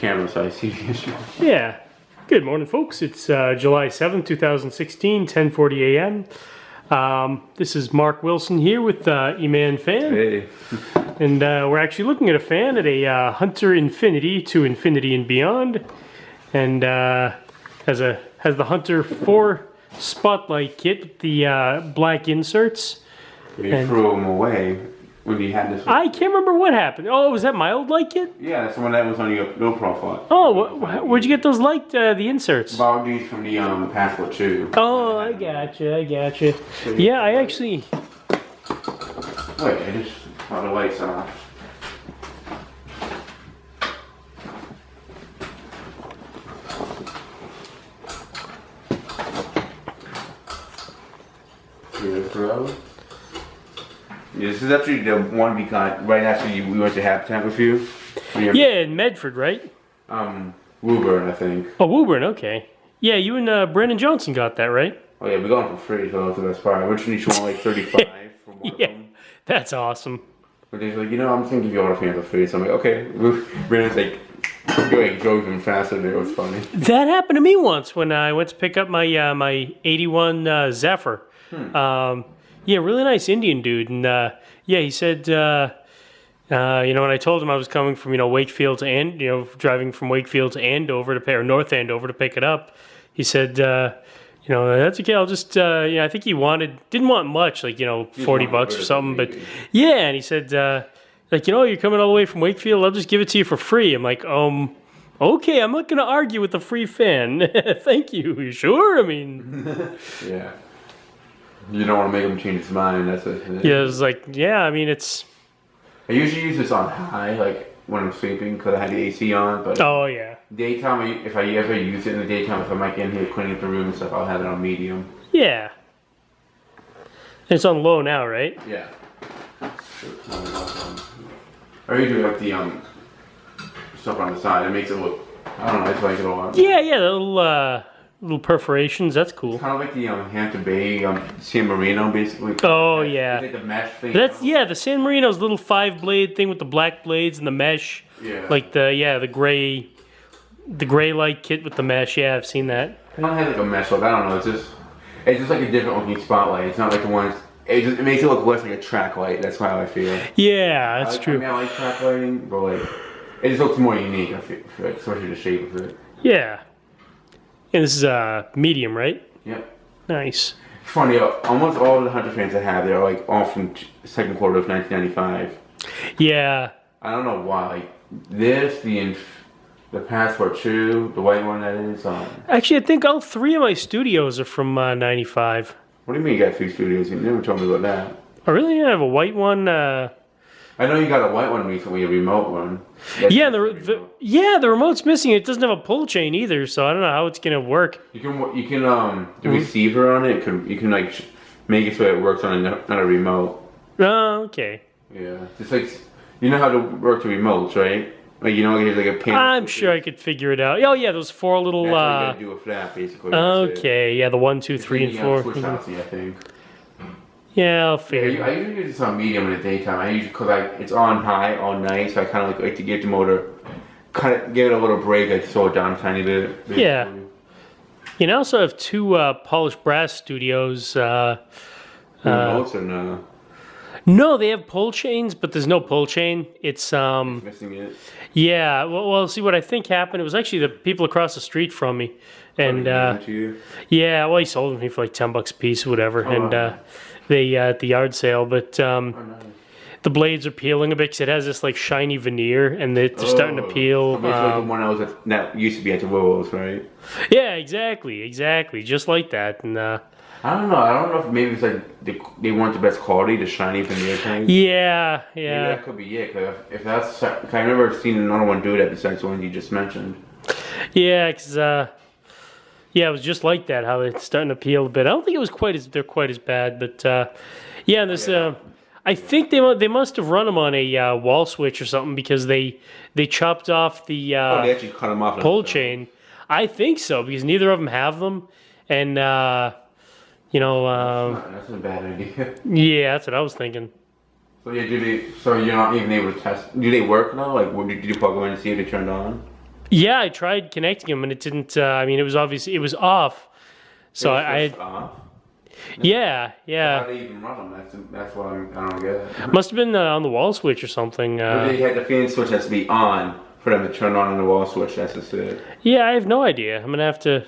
camera so I see the issue. Yeah. Good morning, folks. It's July 7th, 2016, 10:40 a.m. This is Mark Wilson here with Emanfan. Hey. And we're actually looking at a fan at a Hunter Infiniti to Infinity and Beyond. And has the Hunter 4 spotlight kit with the black inserts. You threw them away when you had this one. I can't remember what happened. Oh, was that my old light kit? Yeah, that's the one that was on your no profile. Oh, where'd you get those light, the inserts? Borrowed these from the Passport 2. Oh, I gotcha. Yeah, I actually... Wait, I just saw the lights off. Yeah, this is actually the one we got right after we went to Habitat with you. Yeah, in Medford, right? Woburn, I think. Oh, Woburn, okay. Yeah, you and Brandon Johnson got that, right? Oh yeah, we got them for free, so that's the best part. Originally she wanted like 35 for one of them. That's awesome. But they're like, I'm just gonna give you all the fans for free. So I'm like, okay. Brandon's like, drove even faster there. It was funny. That happened to me once when I went to pick up my my 81 Zephyr. Yeah, really nice Indian dude, and yeah, he said, when I told him I was coming from Wakefield to driving from Wakefield to Andover to or North Andover to pick it up, he said, that's okay. I'll just, I think he didn't want much, like $40 or something, but yeah, and he said, you're coming all the way from Wakefield. I'll just give it to you for free. I'm like, okay, I'm not gonna argue with the free fan. Thank you. You sure? I mean, yeah. You don't want to make him change his mind. That's it. Yeah, it's like, yeah. I mean, it's. I usually use this on high, like when I'm sleeping, because I had the AC on. But oh yeah. Daytime, if I ever use it in the daytime, if I'm like in here cleaning up the room and stuff, I'll have it on medium. Yeah. It's on low now, right? Yeah. I usually like the stuff on the side. It makes it look. I don't know. I just like it a lot. Yeah, the little perforations. That's cool. It's kind of like the Hampton Bay San Marino, basically. Oh yeah. It's like the mesh thing. The San Marino's little 5-blade thing with the black blades and the mesh. Yeah. Like the gray light kit with the mesh. Yeah, I've seen that. It don't have like a mesh look. I don't know. It's just like a different looking spotlight. It's not like the ones. It makes it look less like a track light. That's how I feel. Yeah, that's true. I mean, I like track lighting, but like it just looks more unique. I feel, like, especially the shape of it. Yeah. And this is medium, right? Yep. Nice. It's funny, almost all of the Hunter fans I have, they're like all from second quarter of 1995. Yeah. I don't know why. Like this, the Passport 2, the white one that is. Actually, I think all 3 of my studios are from 95. What do you mean you got 3 studios? You never told me about that. Oh, really? I have a white one. I know you got a white one recently, a remote one. Yeah, the remote's missing. It doesn't have a pull chain either, so I don't know how it's gonna work. You can the receiver on it. You can like make it so it works on a remote. Oh, okay. Yeah, just like you know how to work the remotes, right? Like there's like a pin. I'm sure I could figure it out. Oh yeah, those 4 little. That's what you gotta do with that, basically. Okay, yeah, the 1, 2, 3, and 4. Switch out, I think. Yeah, I'll figure. I usually use this on medium in the daytime. Because it's on high all night, so I kind of like to give the motor, kind of give it a little break, like slow it down a tiny bit. Basically. Yeah. I also have 2 polished brass studios. Remotes or no? No, they have pull chains, but there's no pull chain. It's missing it. Yeah. Well, see what I think happened. It was actually the people across the street from me, and yeah. Well, he sold them to me for like $10 a piece, or whatever, and. They at the yard sale, but the blades are peeling a bit because it has this like shiny veneer, and they're starting to peel. Like the one that used to be at the Willows, right? Yeah, exactly, just like that. And I don't know if maybe it's like they want the best quality, the shiny veneer thing. Yeah. Maybe that could be it. Cause if that's, I've never seen another one do that besides the one you just mentioned. Yeah, because. Yeah, it was just like that, how it's starting to peel a bit. I don't think it was they're quite as bad, but yeah, this I think they must have run them on a wall switch or something because they chopped off the they actually cut them off pull chain. I think so because neither of them have them, and that's a bad idea. Yeah, that's what I was thinking. So yeah, so you're not even able to test? Do they work now? Like, did you plug them in and see if they turned on? Yeah, I tried connecting them and it didn't. I mean, it was obviously it was off. So It's just off. yeah, How yeah. do they even run them? That's what I don't get it. Must have been on the wall switch or something. But they had the fan switch has to be on for them to turn on the wall switch. That's just it. Yeah, I have no idea. I'm gonna have to.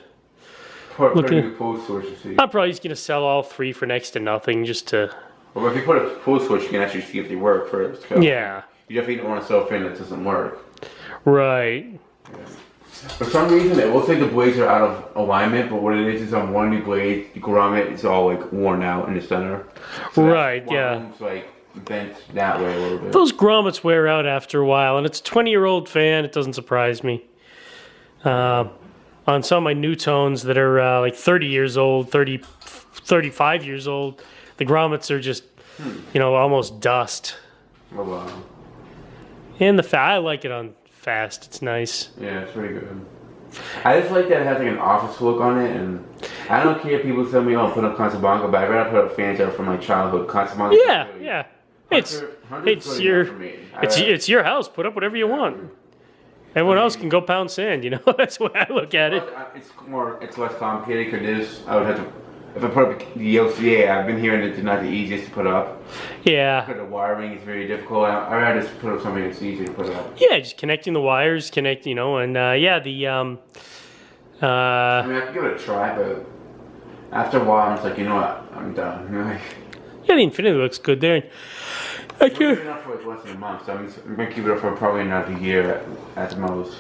Put a new pull switch to see. I'm probably just gonna sell all three for next to nothing, just to. Well, if you put a pull switch, you can actually see if they work first. Yeah. You definitely don't want to sell a fan that doesn't work. Right. Yeah. For some reason, it looks like the blades are out of alignment, but what it is on one new blade, the grommet is all like worn out in the center. So Right. one Yeah. of them's like bent that way a little bit. Those grommets wear out after a while, and it's a 20-year-old fan. It doesn't surprise me. On some of my new tones that are like 30 years old, 35 years old, the grommets are just, almost dust. Oh, wow. And I like it on fast. It's nice. Yeah, it's pretty good. I just like that it has like an office look on it, and I don't care if people tell me, "Oh, put up Casablanca," but I'd rather put up fans that are from my childhood. Casablanca. Yeah, yeah. It's your house. Put up whatever you want. Everyone else can go pound sand. That's the way I look at it. It's less complicated because I would have to. If I put up the LCA, I've been hearing it's not the easiest to put up. Yeah. Because the wiring is very difficult. I'd rather just put up something that's easy to put up. Yeah, just connecting the wires, and yeah, the I mean, I could give it a try, but after a while, I'm just like, you know what, I'm done. Yeah, the Infiniti looks good there. It's been up for like less than a month, so I'm gonna keep it up for probably another year at the most.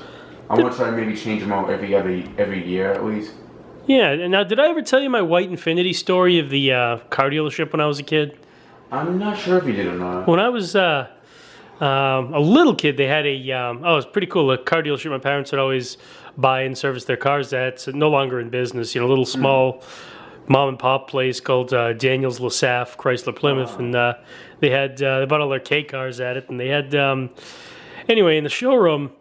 I want to try to maybe change them out every year at least. Yeah, and now did I ever tell you my white Infiniti story of the car dealership when I was a kid? I'm not sure if you did or not. When I was a little kid, they had it was pretty cool. A car dealership my parents would always buy and service their cars at. It's no longer in business. A little small mom and pop place called Daniels LaSalle Chrysler Plymouth, and they bought all their K cars at it, and they had anyway in the showroom.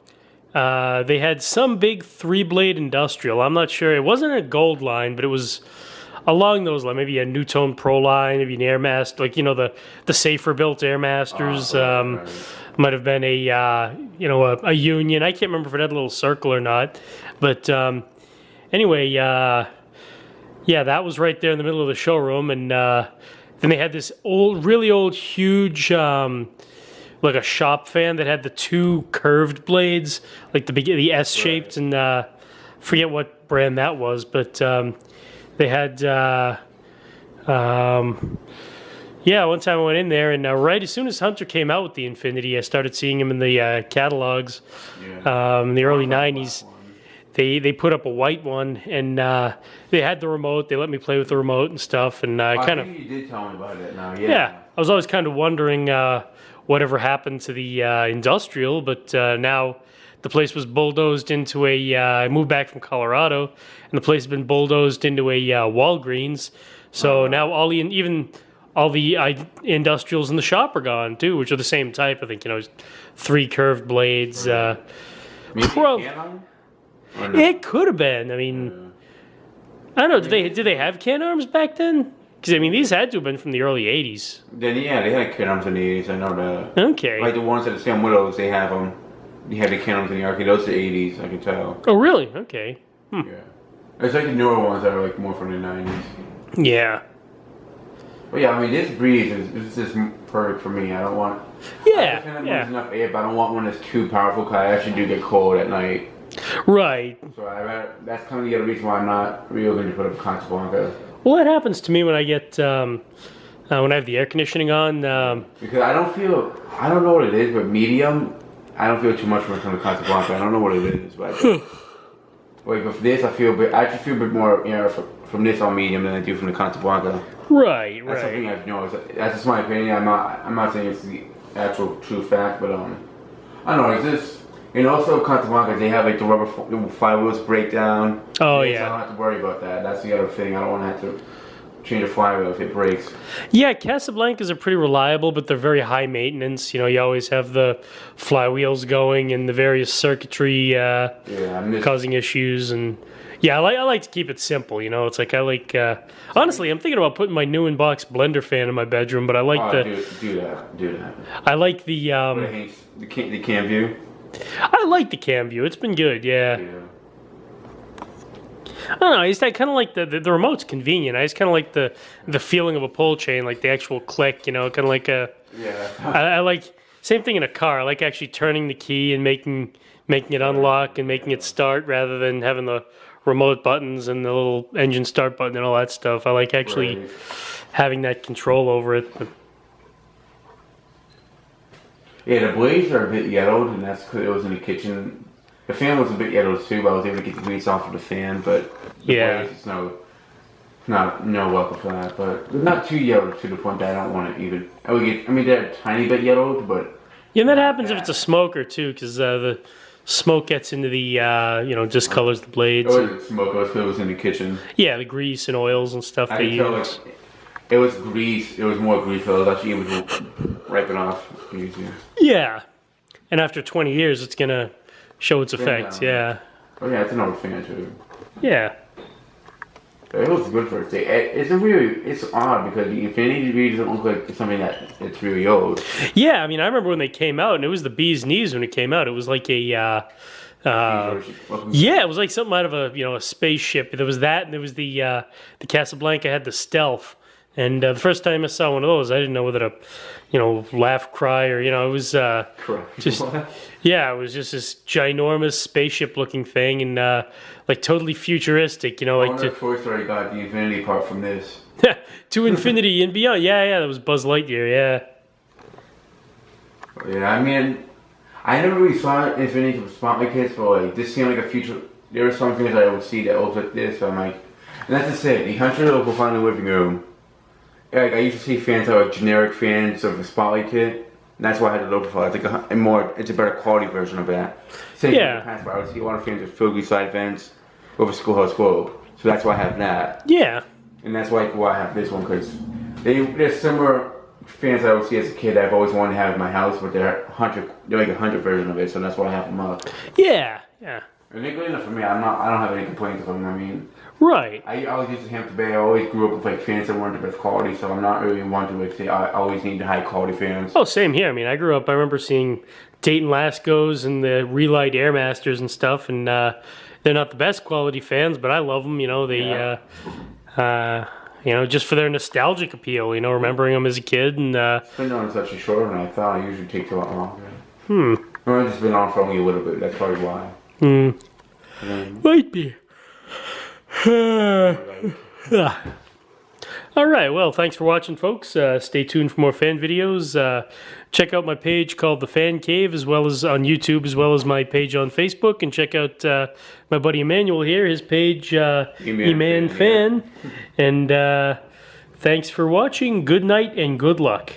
They had some big 3-blade industrial. I'm not sure. It wasn't a gold line, but it was along those lines. Maybe a Newtone Pro line, maybe an Airmaster, like the safer built Airmasters. Right. Might have been a Union. I can't remember if it had a little circle or not. But anyway, yeah, that was right there in the middle of the showroom, and then they had this really old, huge. Like a shop fan that had the 2 curved blades, like the S shaped, right. And forget what brand that was, but they had. One time I went in there, and right as soon as Hunter came out with the Infiniti, I started seeing him in the catalogs. Yeah. In the early '90s, they put up a white one, and they had the remote. They let me play with the remote and stuff, and I think you did tell me about it now. Yeah. Yeah, I was always kind of wondering. Whatever happened to the industrial, but now the place was bulldozed into I moved back from Colorado, and the place has been bulldozed into a Walgreens. So now all the industrials in the shop are gone too, which are the same type. I think 3 curved blades. Maybe it could have been. I mean, I don't know. Did they have can arms back then? Because, these had to have been from the early 80s. Then, yeah, they had can arms in the 80s. I know that. Okay. Like the ones that are Sam Widows, they have them. You had the can arms in the arcade. Those are the 80s, I can tell. Oh, really? Okay. Yeah. It's like the newer ones that are like more from the 90s. Yeah. But yeah, this breeze is just perfect for me. I don't want... Yeah, there's enough air, but I don't want one that's too powerful because I actually do get cold at night. Right. So that's kind of the other reason why I'm not really going to put up a Casablanca. Well, that happens to me when I get when I have the air conditioning on. Because I don't know what it is, but medium, I don't feel too much when it comes to Casablanca. I don't know what it is, but with this, I actually feel a bit more from this on medium than I do from the Casablanca. Right. That's something I've noticed. That's just my opinion. I'm not saying it's the actual true fact, but I don't know. It's just. And also, Casablanca, they have like the rubber flywheels break down. Oh, yeah. So I don't have to worry about that. That's the other thing. I don't want to have to change a flywheel if it breaks. Yeah, Casablancas are pretty reliable, but they're very high maintenance. You always have the flywheels going and the various circuitry causing issues. And yeah, I like to keep it simple. It's like honestly, I'm thinking about putting my new in-box blender fan in my bedroom, but I like do that. I like the the cam view. I like the cam view. It's been good, yeah. I don't know. I kind of like the remote's convenient. I just kind of like the feeling of a pull chain, like the actual click. You know, kind of like a. Yeah. I like same thing in a car. I like actually turning the key and making it unlock and making it start rather than having the remote buttons and the little engine start button and all that stuff. I like actually having that control over it. But. Yeah, the blades are a bit yellowed, and that's because it was in the kitchen. The fan was a bit yellowed too, but I was able to get the grease off of the fan. But the blades, it's no welcome for that. But they're not too yellowed to the point that I don't want it even. I mean, they're a tiny bit yellowed, but yeah, and that happens if it's a smoker too, because the smoke gets into the discolors the blades. It wasn't smoke; it was in the kitchen. Yeah, the grease and oils and stuff I they could tell, use. like, it was grease. It was more grease, so I was actually able to wipe it off easier. Yeah, and after 20 years, it's gonna show its effects. Yeah. Oh yeah, it's an old fan too. Yeah. It was good for its day. It's odd because the Infiniti really doesn't look like something that it's really old. Yeah, I mean, I remember when they came out, and it was the bee's knees when it came out. It was like a, yeah, it was like something out of a spaceship. There was that, and there was the Casablanca had the Stealth. And the first time I saw one of those, I didn't know whether to, laugh, cry, or it was just yeah, it was just this ginormous spaceship-looking thing, and like totally futuristic, like to Toy Story got the Infinity part from this. to infinity and beyond. Yeah, that was Buzz Lightyear. Yeah. Yeah, I mean, I never really saw Infinity from Spotlight Kids, but like this seemed like a future. There are some things I would see that look like this. So I'm like, and that's just it. The Hunter local final living room. Like I used to see fans that were like generic fans of the Spotlight Kit. And that's why I had to look for it. It's a better quality version of that. Same thing in the past, but I would see a lot of fans of Philly side fans over Schoolhouse Globe. So that's why I have that. Yeah. And that's why I have this one, because there's similar fans that I would see as a kid that I've always wanted to have in my house, but they're like a 100 version of it, so that's why I have them up. Yeah. And they're good enough for me. I don't have any complaints of them. I mean, right. I always used to Hampton Bay. I always grew up with like fans that weren't the best quality, so I'm not really one to like say I always need the high quality fans. Oh, same here. I mean, I grew up. I remember seeing Dayton Lascos and the Relight Airmasters and stuff, and they're not the best quality fans, but I love them. Just for their nostalgic appeal. Remembering them as a kid, and it's been on such a short one. I thought it usually takes a lot longer. Well, it's just been on for only a little bit. That's probably why. Might be. All right, well, thanks for watching, folks. Stay tuned for more fan videos. Check out my page called The Fan Cave, as well as on YouTube, as well as my page on Facebook. And check out my buddy Emmanuel here, his page, Emanfan. And thanks for watching. Good night and good luck.